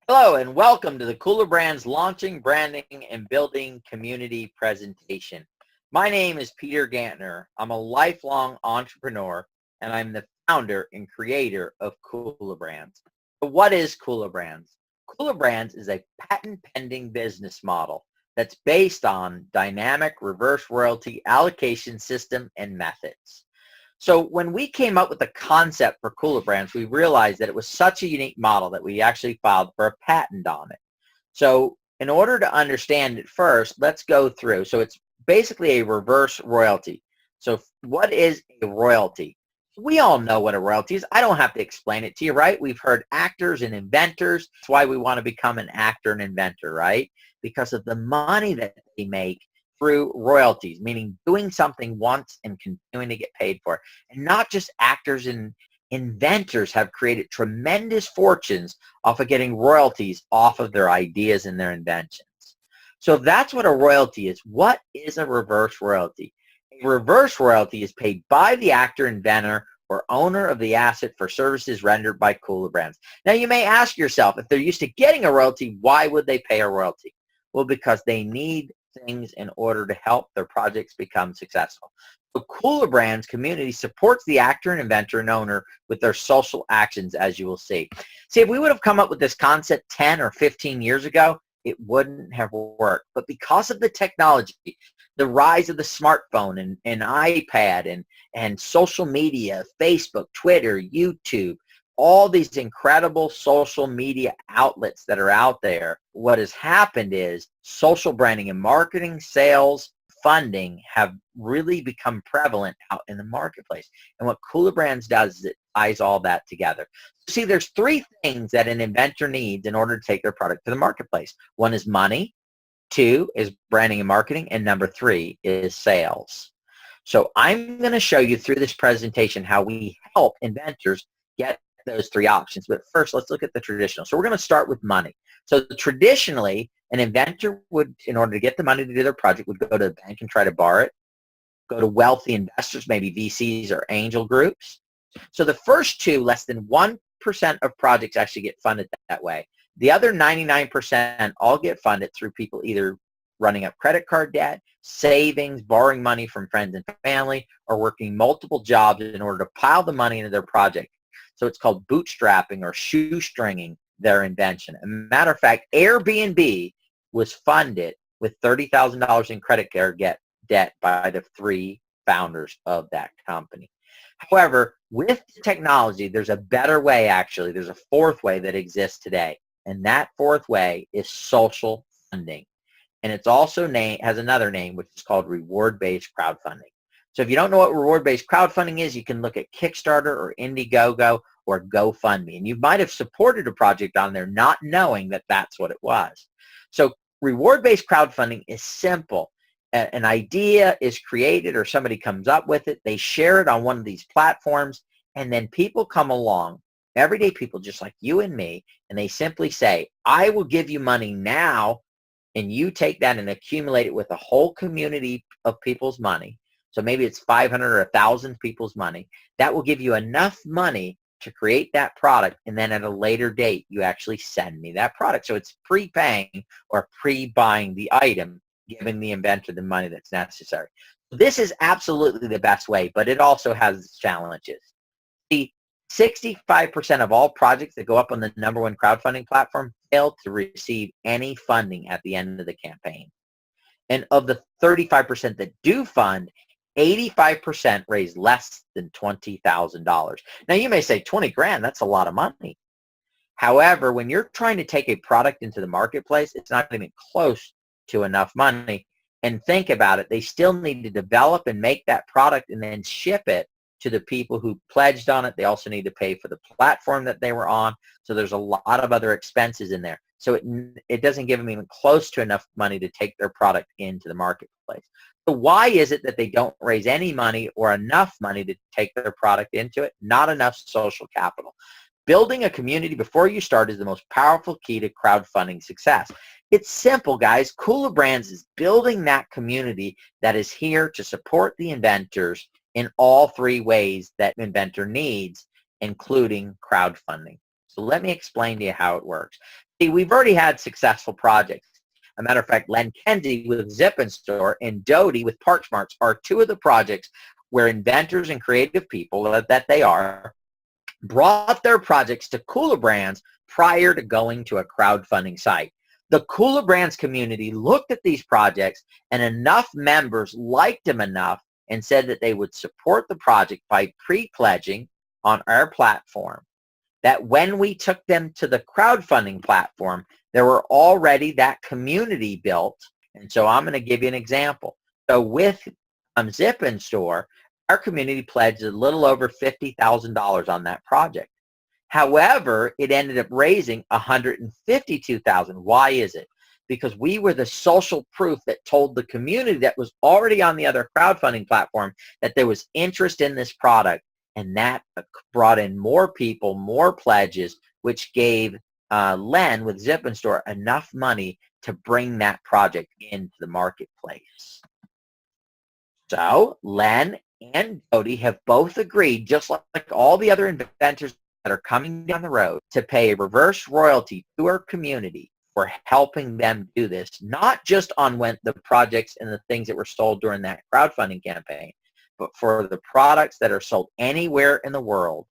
Hello and welcome to the Kulabrands Launching, Branding, and Building Community presentation. My name is Peter Gantner. I'm a lifelong entrepreneur and I'm the founder and creator of Kulabrands. But what is Kulabrands? Kulabrands is a patent pending business model that's based on dynamic reverse royalty allocation system and methods. So when we came up with the concept for Kulabrands, we realized that it was such a unique model that we actually filed for a patent on it. So in order to understand it first, let's go through. So it's basically a reverse royalty. So what is a royalty? We all know what a royalty is. I don't have to explain it to you, right? We've heard actors and inventors. That's why we want to become an actor and inventor, right? Because of the money that they make through royalties, meaning doing something once and continuing to get paid for it. And not just actors and inventors have created tremendous fortunes off of getting royalties off of their ideas and their inventions. So that's what a royalty is. What is a reverse royalty? A reverse royalty is paid by the actor, inventor, or owner of the asset for services rendered by Kulabrands. Now you may ask yourself, if they're used to getting a royalty, why would they pay a royalty? Well, because they need things in order to help their projects become successful. So Kulabrands community supports the actor and inventor and owner with their social actions, as you will see. See, if we would have come up with this concept 10 or 15 years ago, it wouldn't have worked. But because of the technology, the rise of the smartphone and iPad and social media, Facebook, Twitter, YouTube, all these incredible social media outlets that are out there, what has happened is social branding and marketing, sales, funding have really become prevalent out in the marketplace. And what Kulabrands does is it ties all that together. See, there's three things that an inventor needs in order to take their product to the marketplace. One is money, two is branding and marketing, and number three is sales. So I'm going to show you through this presentation how we help inventors get those three options. But first, let's look at the traditional. So we're going to start with money. So traditionally, an inventor would, in order to get the money to do their project, would go to the bank and try to borrow it, go to wealthy investors, maybe VCs or angel groups. So the first two, less than 1% of projects actually get funded that way. The other 99% all get funded through people either running up credit card debt, savings, borrowing money from friends and family, or working multiple jobs in order to pile the money into their project. So it's called bootstrapping or shoestringing their invention. As a matter of fact, Airbnb was funded with $30,000 in credit card debt by the three founders of that company. However, with technology, there's a better way, actually. There's a fourth way that exists today. And that fourth way is social funding. And it's also has another name, which is called reward-based crowdfunding. So if you don't know what reward-based crowdfunding is, you can look at Kickstarter or Indiegogo or GoFundMe. And you might have supported a project on there not knowing that that's what it was. So reward-based crowdfunding is simple. An idea is created or somebody comes up with it. They share it on one of these platforms, and then people come along, everyday people just like you and me, and they simply say, I will give you money now, and you take that and accumulate it with a whole community of people's money. So maybe it's 500 or 1,000 people's money. That will give you enough money to create that product, and then at a later date, you actually send me that product. So it's prepaying or pre-buying the item, giving the inventor the money that's necessary. This is absolutely the best way, but it also has its challenges. See, 65% of all projects that go up on the #1 crowdfunding platform fail to receive any funding at the end of the campaign. And of the 35% that do fund, 85% raise less than $20,000. Now you may say 20 grand, that's a lot of money. However, when you're trying to take a product into the marketplace, it's not even close to enough money. And think about it, they still need to develop and make that product and then ship it to the people who pledged on it. They also need to pay for the platform that they were on. So there's a lot of other expenses in there. So it doesn't give them even close to enough money to take their product into the marketplace. So why is it that they don't raise any money or enough money to take their product into it? Not enough social capital. Building a community before you start is the most powerful key to crowdfunding success. It's simple, guys. Kulabrands is building that community that is here to support the inventors in all three ways that an inventor needs, including crowdfunding. So let me explain to you how it works. See, we've already had successful projects. As a matter of fact, Len Kenzie with Zip and Store and Doty with Parchmarks are two of the projects where inventors and creative people that they are brought their projects to Kulabrands prior to going to a crowdfunding site. The Kulabrands community looked at these projects, and enough members liked them enough and said that they would support the project by pre-pledging on our platform, that when we took them to the crowdfunding platform, there were already that community built. And so I'm going to give you an example. So with Zip and Store, our community pledged a little over $50,000 on that project. However, it ended up raising $152,000. Why is it? Because we were the social proof that told the community that was already on the other crowdfunding platform that there was interest in this product, and that brought in more people, more pledges, which gave Len with Zip and Store enough money to bring that project into the marketplace. So Len and Doty have both agreed, just like all the other inventors that are coming down the road, to pay a reverse royalty to our community for helping them do this, not just on when the projects and the things that were sold during that crowdfunding campaign, but for the products that are sold anywhere in the world,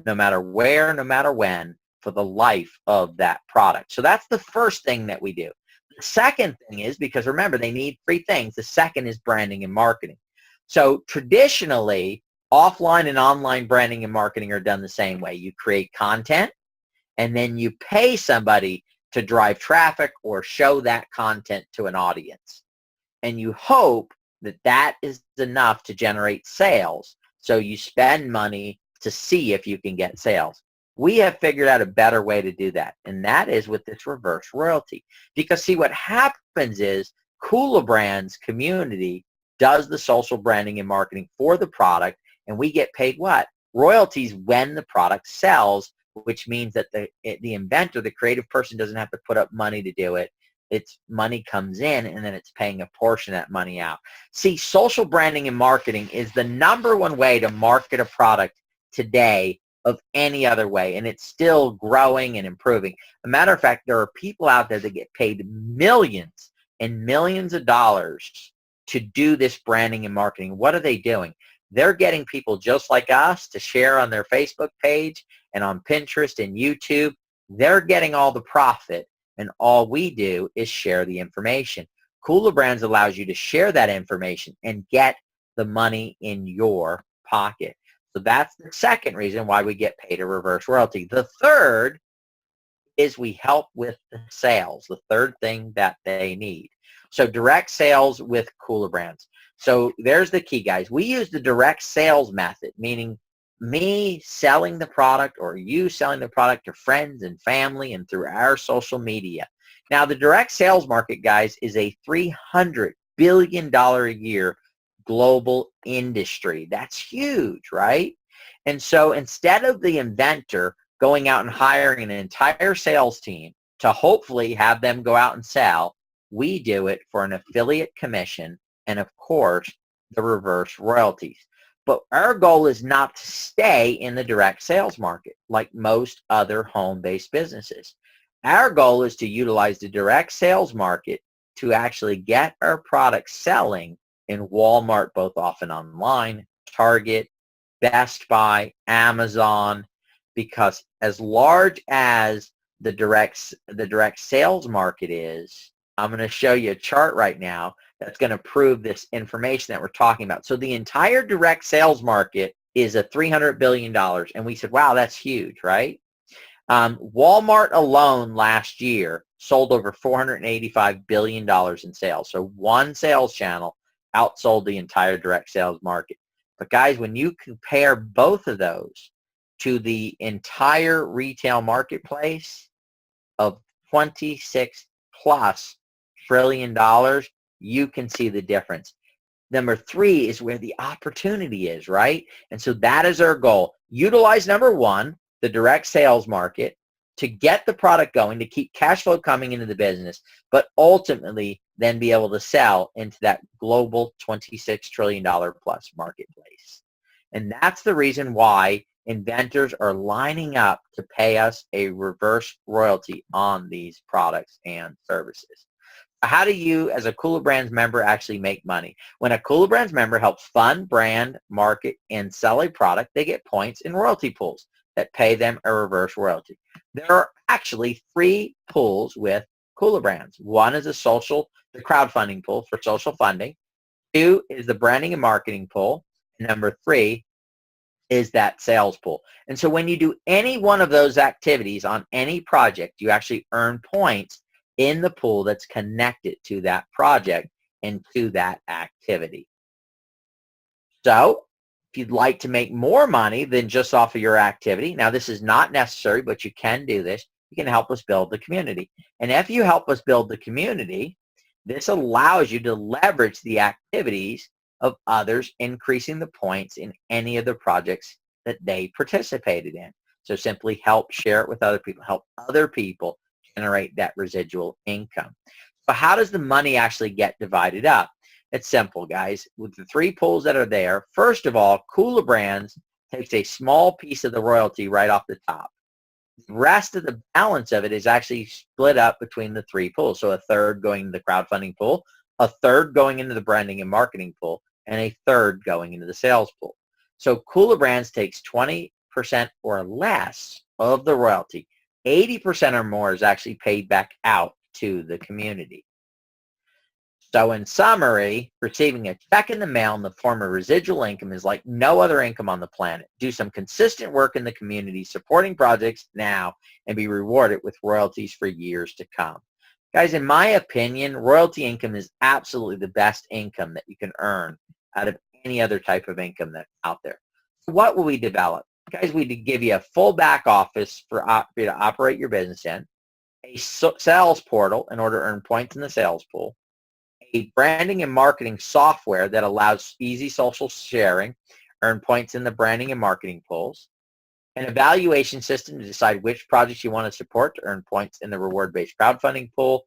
no matter where, no matter when, for the life of that product. So that's the first thing that we do. The second thing is, because remember, they need three things. The second is branding and marketing. So traditionally, offline and online branding and marketing are done the same way. You create content, and then you pay somebody to drive traffic or show that content to an audience. And you hope that that is enough to generate sales. So you spend money to see if you can get sales. We have figured out a better way to do that, and that is with this reverse royalty. Because see, what happens is Kulabrands community does the social branding and marketing for the product, and we get paid what? Royalties when the product sells, which means that the inventor, the creative person, doesn't have to put up money to do it. Its money comes in, and then it's paying a portion of that money out. See, social branding and marketing is the #1 way to market a product today of any other way, and it's still growing and improving. As a matter of fact, there are people out there that get paid millions and millions of dollars to do this branding and marketing. What are they doing? They're getting people just like us to share on their Facebook page and on Pinterest and YouTube. They're getting all the profit, and all we do is share the information. Kulabrands allows you to share that information and get the money in your pocket. So that's the second reason why we get paid a reverse royalty. The third is we help with the sales, the third thing that they need. So direct sales with Kulabrands. So there's the key, guys. We use the direct sales method, meaning me selling the product or you selling the product to friends and family and through our social media. Now, the direct sales market, guys, is a $300 billion a year global industry. That's huge, right? And so instead of the inventor going out and hiring an entire sales team to hopefully have them go out and sell, we do it for an affiliate commission and, of course, the reverse royalties. But our goal is not to stay in the direct sales market like most other home-based businesses. Our goal is to utilize the direct sales market to actually get our products selling in Walmart, both off and online, Target, Best Buy, Amazon, because as large as the direct sales market is, I'm going to show you a chart right now that's going to prove this information that we're talking about. So the entire direct sales market is a $300 billion. And we said, wow, that's huge, right? Walmart alone last year sold over $485 billion in sales. So one sales channel outsold the entire direct sales market. But guys, when you compare both of those to the entire retail marketplace of $26+ trillion, you can see the difference. Number 3 is where the opportunity is, right? And so that is our goal. Utilize number 1, the direct sales market, to get the product going, to keep cash flow coming into the business, but ultimately then be able to sell into that global $26 trillion plus marketplace. And that's the reason why inventors are lining up to pay us a reverse royalty on these products and services. How do you, as a Kulabrands member, actually make money? When a Kulabrands member helps fund, brand, market, and sell a product, they get points in royalty pools that pay them a reverse royalty. There are actually 3 pools with Kulabrands. One is the crowdfunding pool for social funding. 2 is the branding and marketing pool. And number 3 is that sales pool. And so when you do any one of those activities on any project, you actually earn points in the pool that's connected to that project and to that activity. So if you'd like to make more money than just off of your activity, now this is not necessary, but you can do this. You can help us build the community. And if you help us build the community, this allows you to leverage the activities of others, increasing the points in any of the projects that they participated in. So simply help share it with other people, help other people generate that residual income. So how does the money actually get divided up? It's simple, guys. With the 3 pools that are there, first of all, Kulabrands takes a small piece of the royalty right off the top. The rest of the balance of it is actually split up between the 3 pools. So a third going into the crowdfunding pool, a third going into the branding and marketing pool, and a third going into the sales pool. So Kulabrands takes 20% or less of the royalty. 80% or more is actually paid back out to the community. So in summary, receiving a check in the mail in the form of residual income is like no other income on the planet. Do some consistent work in the community, supporting projects now, and be rewarded with royalties for years to come. Guys, in my opinion, royalty income is absolutely the best income that you can earn out of any other type of income that's out there. So what will we develop? Guys, we give you a full back office for you to operate your business in, a sales portal in order to earn points in the sales pool, a branding and marketing software that allows easy social sharing, earn points in the branding and marketing pools, an evaluation system to decide which projects you want to support to earn points in the reward-based crowdfunding pool,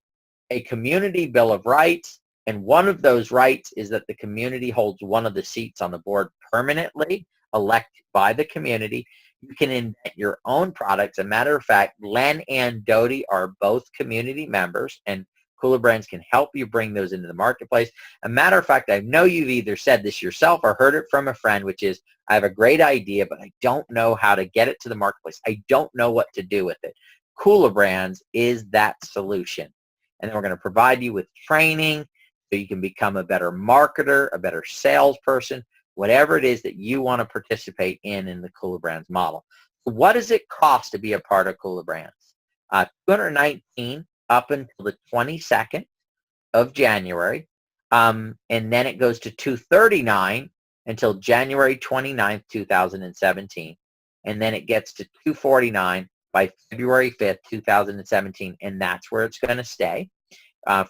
a community bill of rights, and one of those rights is that the community holds one of the seats on the board permanently, elected by the community. You can invent your own products. As a matter of fact, Len and Doty are both community members, and Kulabrands can help you bring those into the marketplace. A matter of fact, I know you've either said this yourself or heard it from a friend, which is, I have a great idea, but I don't know how to get it to the marketplace. I don't know what to do with it. Kulabrands is that solution. And then we're going to provide you with training so you can become a better marketer, a better salesperson, whatever it is that you want to participate in the Kulabrands model. So what does it cost to be a part of Kulabrands? $219 up until the 22nd of January, and then it goes to $239 until January 29th, 2017, and then it gets to $249 by February 5th, 2017, and that's where it's going to stay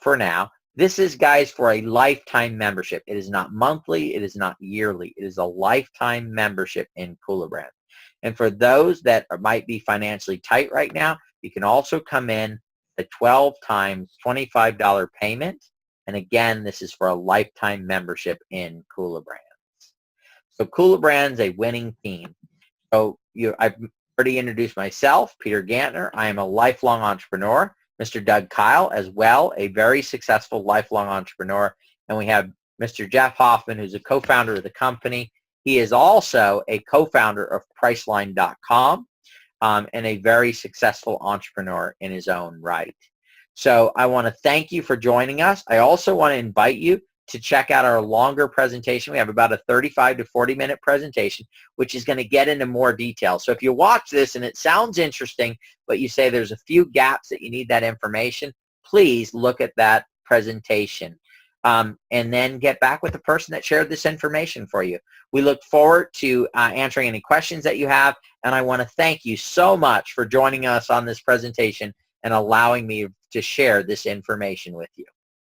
for now. This is, guys, for a lifetime membership. It is not monthly. It is not yearly. It is a lifetime membership in Kulabrands. And for those that might be financially tight right now, you can also come in a 12 times $25 payment. And again, this is for a lifetime membership in Kulabrands. So Kulabrands, a winning team. So I've already introduced myself, Peter Gantner. I am a lifelong entrepreneur. Mr. Doug Kyle as well, a very successful lifelong entrepreneur. And we have Mr. Jeff Hoffman, who's a co-founder of the company. He is also a co-founder of Priceline.com and a very successful entrepreneur in his own right. So I want to thank you for joining us. I also want to invite you to check out our longer presentation. We have about a 35 to 40-minute presentation, which is going to get into more detail. So if you watch this and it sounds interesting, but you say there's a few gaps that you need that information, please look at that presentation and then get back with the person that shared this information for you. We look forward to answering any questions that you have, and I want to thank you so much for joining us on this presentation and allowing me to share this information with you.